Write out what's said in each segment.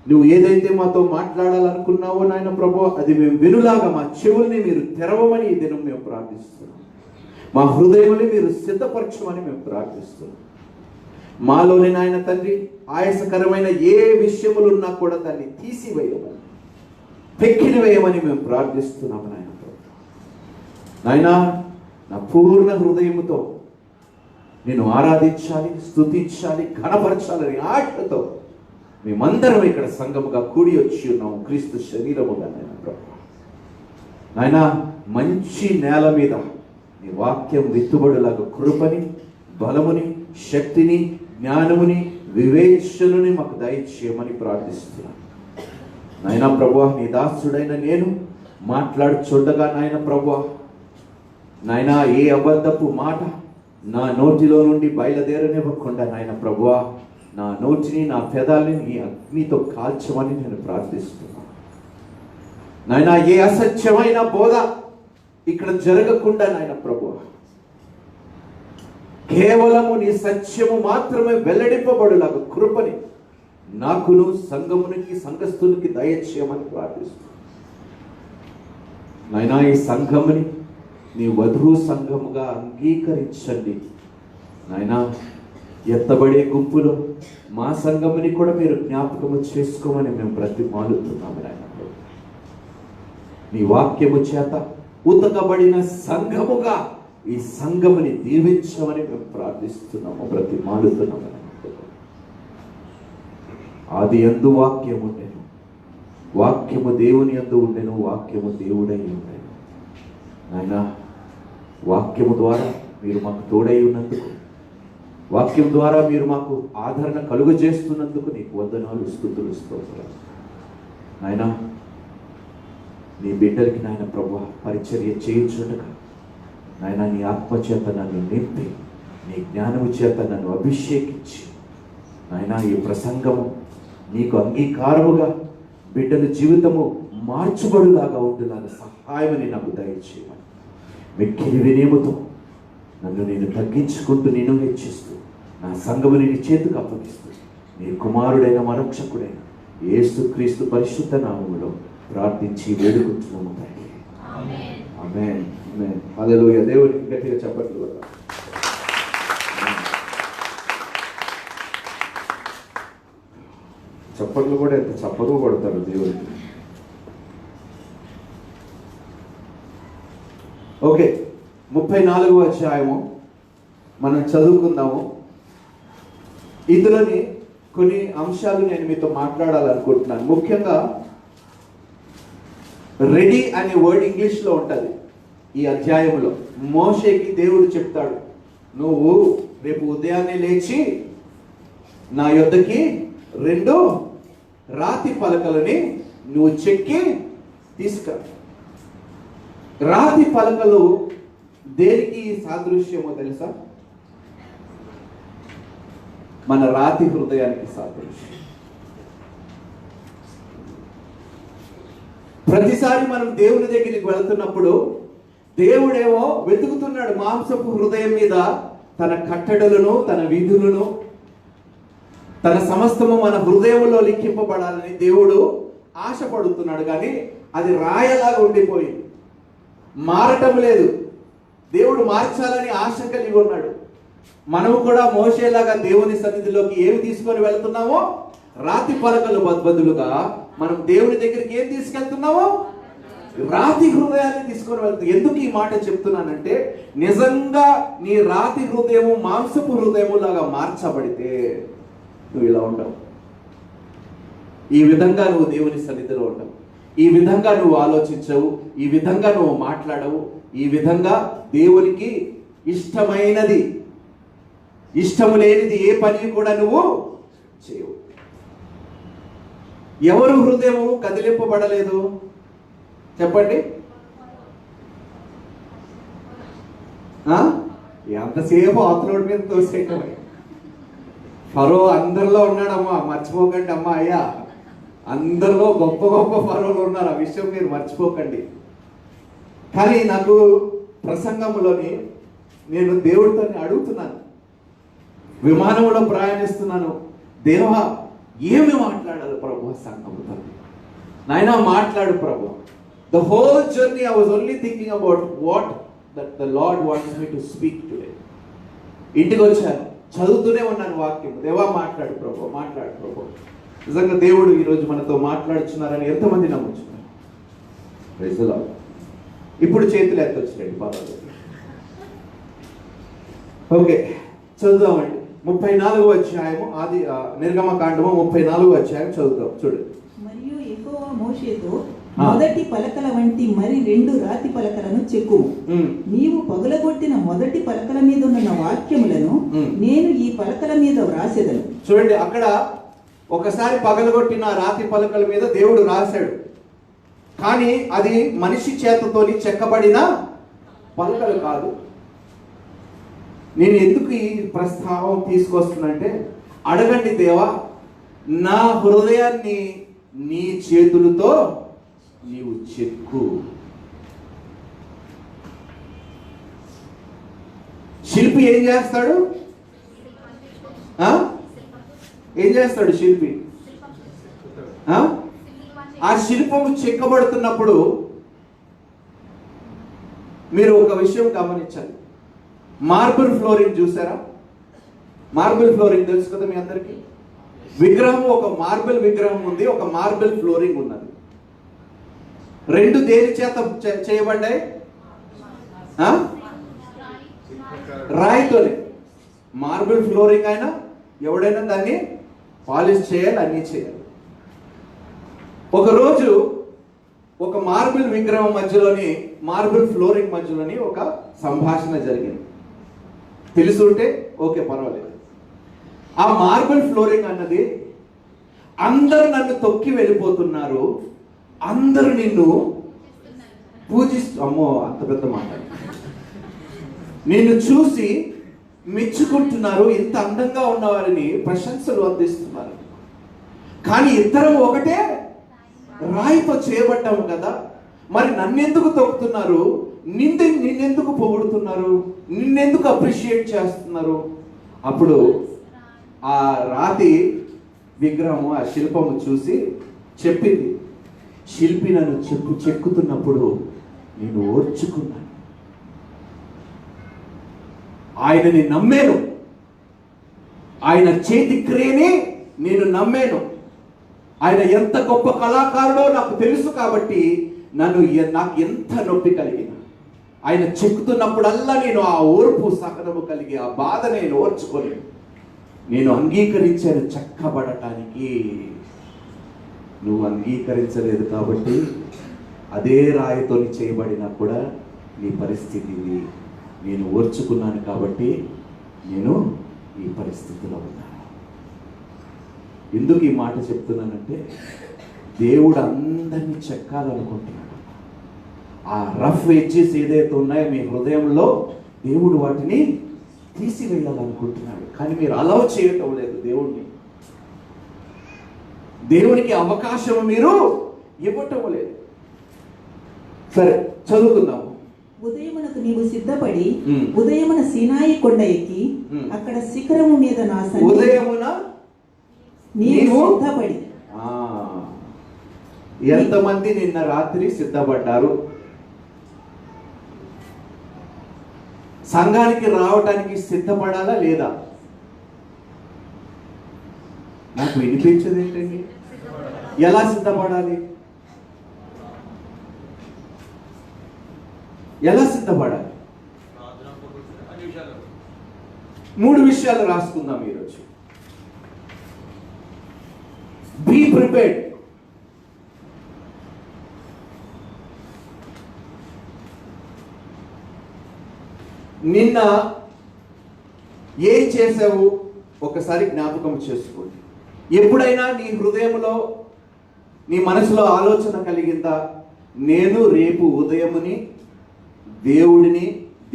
నువ్వు ఏదైతే మాతో మాట్లాడాలనుకున్నావో నాయన ప్రభు, అది మేము వినులాగా మా చెవుల్ని మీరు తెరవమని ఈ దినం మేము ప్రార్థిస్తున్నాం. మా హృదయాన్ని మీరు సిద్ధపరచమని మేము ప్రార్థిస్తున్నాం. మాలోని నాయన తండ్రి, ఆయాసకరమైన ఏ విషయములు ఉన్నా కూడా దాన్ని తీసివేయమని, పెక్కిని వేయమని మేము ప్రార్థిస్తున్నాము నాయన ప్రభు. నాయన, నా పూర్ణ హృదయముతో నేను ఆరాధించాలి, స్తుతించాలి, ఘనపరచాలని ఆశతో మేమందరం ఇక్కడ సంఘముగా కూడి వచ్చి ఉన్నాము, క్రీస్తు శరీరముగా నాయన ప్రభు. నాయన, మంచి నేల మీద నీ వాక్యం విత్తుబడులాగా కృపని, బలముని, శక్తిని, జ్ఞానముని, వివేచనని మాకు దయచేయమని ప్రార్థిస్తున్నాను నాయన ప్రభు. నీ దాసుడైన నేను మాట్లాడుచుండగా నాయన ప్రభు, నాయన ఏ అబద్ధపు మాట నా నోటిలో నుండి బయలుదేరనివ్వకుండా నాయన ప్రభువా, నా నోటిని, నా పెదాలని నీ అగ్నితో కాల్చమని నేను ప్రార్థిస్తున్నాను నాయన. ఏ అసత్యమైన బోధ ఇక్కడ జరగకుండా నాయన ప్రభువా, కేవలము నీ సత్యము మాత్రమే వెల్లడింపబడులాగా కృపని నాకును, సంఘమునికి, సంఘస్థునికి దయచేయమని ప్రార్థిస్తున్నాను నాయన. ఈ సంఘముని నీ వధువు సంఘముగా అంగీకరించండి నాయన. ఎత్తబడే గుంపులో మా సంఘముని కూడా మీరు జ్ఞాపకము చేసుకోమని మేము బ్రతిమాలుతున్నాము నాయన. నీ వాక్యము చేత ఉతకబడిన సంఘముగా ఈ సంఘముని దీవించమని మేము ప్రార్థిస్తున్నాము, బ్రతిమాలుతున్నాము. ఆది యందు వాక్యము ఉండెను, వాక్యము దేవుని యందు ఉండెను, వాక్యము దేవుడై ఉండెను నాయన. వాక్యము ద్వారా మీరు మాకు తోడై ఉన్నందుకు, వాక్యం ద్వారా మీరు మాకు ఆదరణ కలుగజేస్తున్నందుకు నీకు వందనాలు, స్తుతులు, స్తోత్రాలు నాయన. నీ బిడ్డలకి నాయన ప్రభు పరిచర్య చేయించుండగా నాయన, నీ ఆత్మచేత నన్ను నింపి, నీ జ్ఞానము చేత నన్ను అభిషేకించి నాయన, ఈ ప్రసంగము నీకు అంగీకారముగా బిడ్డల జీవితము మార్చబడులాగా ఉండులాగా సహాయమని నాకు దయచేయమని మిక్కిలి వినయముతో నన్ను నేను తగ్గించుకుంటూ నేను హెచ్చిస్తూ నా సంఘముని నీ చేతికి అప్పగిస్తూ నీ కుమారుడైన మరక్షకుడైన యేసుక్రీస్తు పరిశుద్ధ నామములో ప్రార్థించి వేడుకుంటున్నాము తండ్రి. ఆమేన్, ఆమేన్. హల్లెలూయా. దేవునికి గట్టిగా చప్పట్లు కొడదాం. చప్పట్లు కూడా ఎంత చప్పగా కొడతారు దేవుడికి. ఓకే, 34వ అధ్యాయము మనం చదువుకుందాము. ఇందులోని కొన్ని అంశాలు నేను మీతో మాట్లాడాలనుకుంటున్నాను. ముఖ్యంగా రెడీ అనే వర్డ్ ఇంగ్లీష్లో ఉంటుంది ఈ అధ్యాయంలో. మోషేకి దేవుడు చెప్తాడు, నువ్వు రేపు ఉదయాన్నే లేచి నా యొద్దకి 2 రాతి పలకలని నువ్వు చెక్కి తీసుకురా. రాతి పలకలు దేనికి సాదృశ్యమో తెలుసా? మన రాతి హృదయానికి సాదృశ్యం. ప్రతిసారి మనం దేవుని దగ్గరికి వెళుతున్నప్పుడు దేవుడేమో వెతుకుతున్నాడు మాంసపు హృదయం మీద తన కట్టడలను, తన విధులను, తన సమస్తము మన హృదయంలో లిఖింపబడాలని దేవుడు ఆశపడుతున్నాడు. కానీ అది రాయలాగా ఉండిపోయింది, మారటం లేదు. దేవుడు మార్చాలని ఆశ కలిగి ఉన్నాడు. మనము కూడా మోషేలాగా దేవుని సన్నిధిలోకి ఏమి తీసుకొని వెళ్తున్నామో, రాతి పలకలు బదులుగా మనం దేవుని దగ్గరికి ఏం తీసుకెళ్తున్నామో, రాతి హృదయాన్ని తీసుకొని వెళ్తాం. ఎందుకు ఈ మాట చెప్తున్నానంటే, నిజంగా నీ రాతి హృదయము మాంసపు హృదయము లాగా మార్చబడితే నువ్వు ఇలా ఉండవు. ఈ విధంగా నువ్వు దేవుని సన్నిధిలో ఉండవు, ఈ విధంగా నువ్వు ఆలోచించవు, ఈ విధంగా నువ్వు మాట్లాడవు, ఈ విధంగా దేవునికి ఇష్టమైనది, ఇష్టము లేనిది ఏ పని కూడా నువ్వు చేయవు. ఎవరు హృదయము కదిలింపబడలేదు చెప్పండి? ఎంతసేపు అవతలోడి మీద తోసేయటమే. ఫరో అందరిలో ఉన్నాడమ్మా, మర్చిపోకండి అమ్మా. అయ్యా, అందరిలో గొప్ప గొప్ప ఫరోలు ఉన్నారు, ఆ విషయం మీరు మర్చిపోకండి. కానీ నాకు ప్రసంగంలోని నేను దేవుడితో అడుగుతున్నాను, విమానంలో ప్రయాణిస్తున్నాను, దేవా ఏమి మాట్లాడాలి ప్రభు సంఘంతో? నాయన మాట్లాడు ప్రభు. The whole journey I was only thinking about what that the Lord wants me to speak today. ఇంటికి వచ్చాను, చదువుతూనే ఉన్నాను వాక్యం. దేవా మాట్లాడు ప్రభు, మాట్లాడు ప్రభు. నిజంగా దేవుడు ఈరోజు మనతో మాట్లాడుచున్నారని ఎంతమంది నమ్ముచున్నారు? Praise the lord. ఇప్పుడు చేతులు ఎత్తొచ్చినండి, పర్వాలేదు. ఓకే, చదువుదామండి. 34వ అధ్యాయము, ఆది నిర్గమకాండము 34వ అధ్యాయం చదువుతాం. చూడండి. మరియు యెహోవా మోషేతో, మొదటి పలకల వంటి మరి 2 రాతి పలకలను చెక్కుము. నీవు పగలగొట్టిన మొదటి పలకల మీద ఉన్న వాక్యములను నేను ఈ పలకల మీద వ్రాసెదను. చూడండి, అక్కడ ఒకసారి పగలగొట్టిన రాతి పలకల మీద దేవుడు రాశాడు. కానీ అది మనిషి చేతతోని చెక్కబడిన పలకలు కాదు. నేను ఎందుకు ఈ ప్రస్తావం తీసుకొస్తున్నంటే, అడగండి దేవా, నా హృదయాన్ని నీ చేతులతో నీవు చెక్కు. శిల్పి ఏం చేస్తాడు? ఏం చేస్తాడు శిల్పి? ఆ శిల్పము చెక్కబడుతున్నప్పుడు మీరు ఒక విషయం గమనించాలి. మార్బుల్ ఫ్లోరింగ్ చూసారా? మార్బుల్ ఫ్లోరింగ్ తెలుసు కదా మీ అందరికీ. విగ్రహం, ఒక మార్బుల్ విగ్రహం ఉంది, ఒక మార్బుల్ ఫ్లోరింగ్ ఉన్నది. రెండు దేని చేత చేయబడ్డాయి? రాయితోనే. మార్బుల్ ఫ్లోరింగ్ అయినా ఎవడైనా దాన్ని పాలిష్ చేయాలి, అన్నీ చేయాలి. ఒకరోజు ఒక మార్బుల్ విగ్రహం మధ్యలోని, మార్బుల్ ఫ్లోరింగ్ మధ్యలోని ఒక సంభాషణ జరిగింది. తెలుసుంటే ఓకే, పర్వాలేదు. ఆ మార్బుల్ ఫ్లోరింగ్ అన్నది, అందరూ నన్ను తొక్కి వెళ్ళిపోతున్నారు, అందరూ నిన్ను పూజిస్తూ, అమ్మో అంత పెద్ద మాట, నిన్ను చూసి మెచ్చుకుంటున్నారు, ఇంత అందంగా ఉన్నవారిని ప్రశంసలు అందిస్తున్నారు. కానీ ఇద్దరం ఒకటే రాయితో చేయబడ్డాము కదా, మరి నన్నెందుకు తొక్కుతున్నారు? నిన్నెందుకు పొగుడుతున్నారు? నిన్నెందుకు అప్రిషియేట్ చేస్తున్నారు? అప్పుడు ఆ రాతి విగ్రహము, ఆ శిల్పము చూసి చెప్పింది, శిల్పి నన్ను చెక్కుతున్నప్పుడు నేను ఓర్చుకున్నాను, ఆయనని నమ్మాను, ఆయన చేతి క్రియని నేను నమ్మాను, ఆయన ఎంత గొప్ప కళాకారుడో నాకు తెలుసు. కాబట్టి నాకు ఎంత నొప్పి కలిగిన, ఆయన చెక్కుతున్నప్పుడల్లా నేను ఆ ఓర్పు సహనము కలిగి, ఆ బాధ నేను ఓర్చుకొని నేను అంగీకరించాను చెక్కబడటానికి. నువ్వు అంగీకరించలేదు కాబట్టి అదే రాయితో చేయబడినా కూడా నీ పరిస్థితి ఇది. నేను ఓర్చుకున్నాను కాబట్టి నేను ఈ పరిస్థితిలో ఉన్నాను. ఎందుకు ఈ మాట చెప్తున్నానంటే, దేవుడు అందరినీ చెక్కాలనుకుంటున్నాడు. ఆ రఫ్ ఎడ్జెస్ ఏదైతే ఉన్నాయో మీ హృదయంలో, దేవుడు వాటిని తీసివేయాలనుకుంటున్నాడు. కానీ మీరు అలౌ చేయటం లేదు దేవుణ్ణి. దేవునికి అవకాశం మీరు ఇవ్వటం లేదు. సరే, చదువుకుందాము. ఉదయమునకు నీవు సిద్ధపడి ఉదయమున సీనాయి కొండ ఎక్కి అక్కడ శిఖరము మీద నా సన్నిధిని, ఉదయమున నీవు సిద్ధపడి. ఎంతమంది నిన్న రాత్రి సిద్ధపడ్డారు? సంఘానికి రావటానికి సిద్ధపడాలా లేదా? నాకు వినిపించదు ఏంటండి. ఎలా సిద్ధపడాలి? ఎలా సిద్ధపడాలి? 3 విషయాలు రాసుకుందాం ఈరోజు. Be prepared. నిన్న ఏం చేసావు ఒకసారి జ్ఞాపకం చేసుకోండి. ఎప్పుడైనా నీ హృదయంలో, నీ మనసులో ఆలోచన కలిగిందా, నేను రేపు ఉదయముని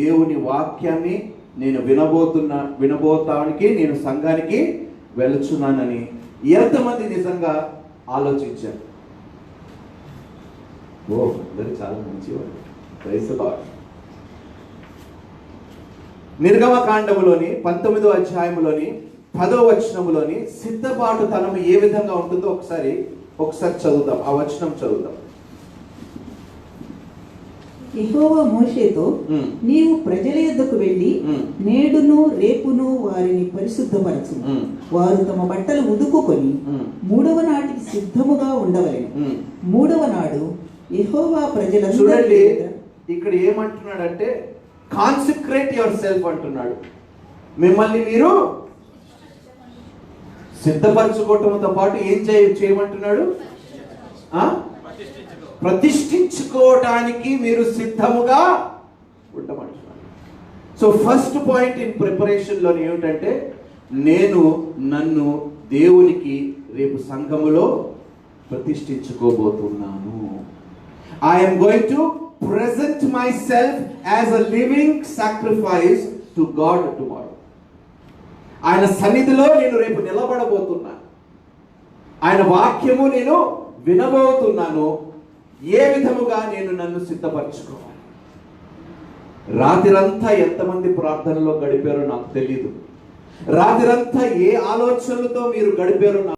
దేవుని వాక్యాన్ని నేను వినబోతానికి నేను సంఘానికి వెళుచున్నానని ఎంతమంది నిజంగా ఆలోచించారు? అందరూ చాలా మంచివాడు. Praise the Lord. నిర్గమకాండములోని 19వ అధ్యాయములోని 10వ వచనములోని సిద్ధపాటుతనం ఏ విధంగా ఉంటుందో ఒకసారి చదువుదాం. ఆ వచనం చదువుదాం. యెహోవా మోషేతో, నీవు ప్రజల యొద్దకు వెళ్ళి నేడును రేపును వారిని పరిశుద్ధపరచు. వారు తమ బట్టలు ఉదుకుకొని 3వ నాటికి సిద్ధముగా ఉండవలెను. 3వ నాడు యెహోవా ప్రజలందరికీ చూడండి, ఇక్కడ ఏమంటున్నాడంటే కాన్సక్రేట్ యువర్ సెల్ఫ్ అంటున్నాడు. మిమ్మల్ని మీరు సిద్ధపరచుకోవటంతో పాటు ఏం చేయమంటున్నాడు? ప్రతిష్ఠించుకోవటానికి మీరు సిద్ధముగా ఉండమంటున్నాడు. So first point in preparation లోని ఏమిటంటే, నన్ను దేవునికి రేపు సంఘములో ప్రతిష్ఠించుకోబోతున్నాను. I'm going to present myself as a living sacrifice to God tomorrow. ఆయన సన్నిధిలో నేను రేపు నిలబడబోతున్నాను. ఆయన వాక్యము నేను వినబోతున్నాను. ఏ విధముగా నేను నన్ను సిద్ధపరచుకోవాలి? రాత్రంతా ఎంతమంది ప్రార్థనలో గడిపారో నాకు తెలియదు. రాత్రంతా ఏ ఆలోచనలతో మీరు గడిపారో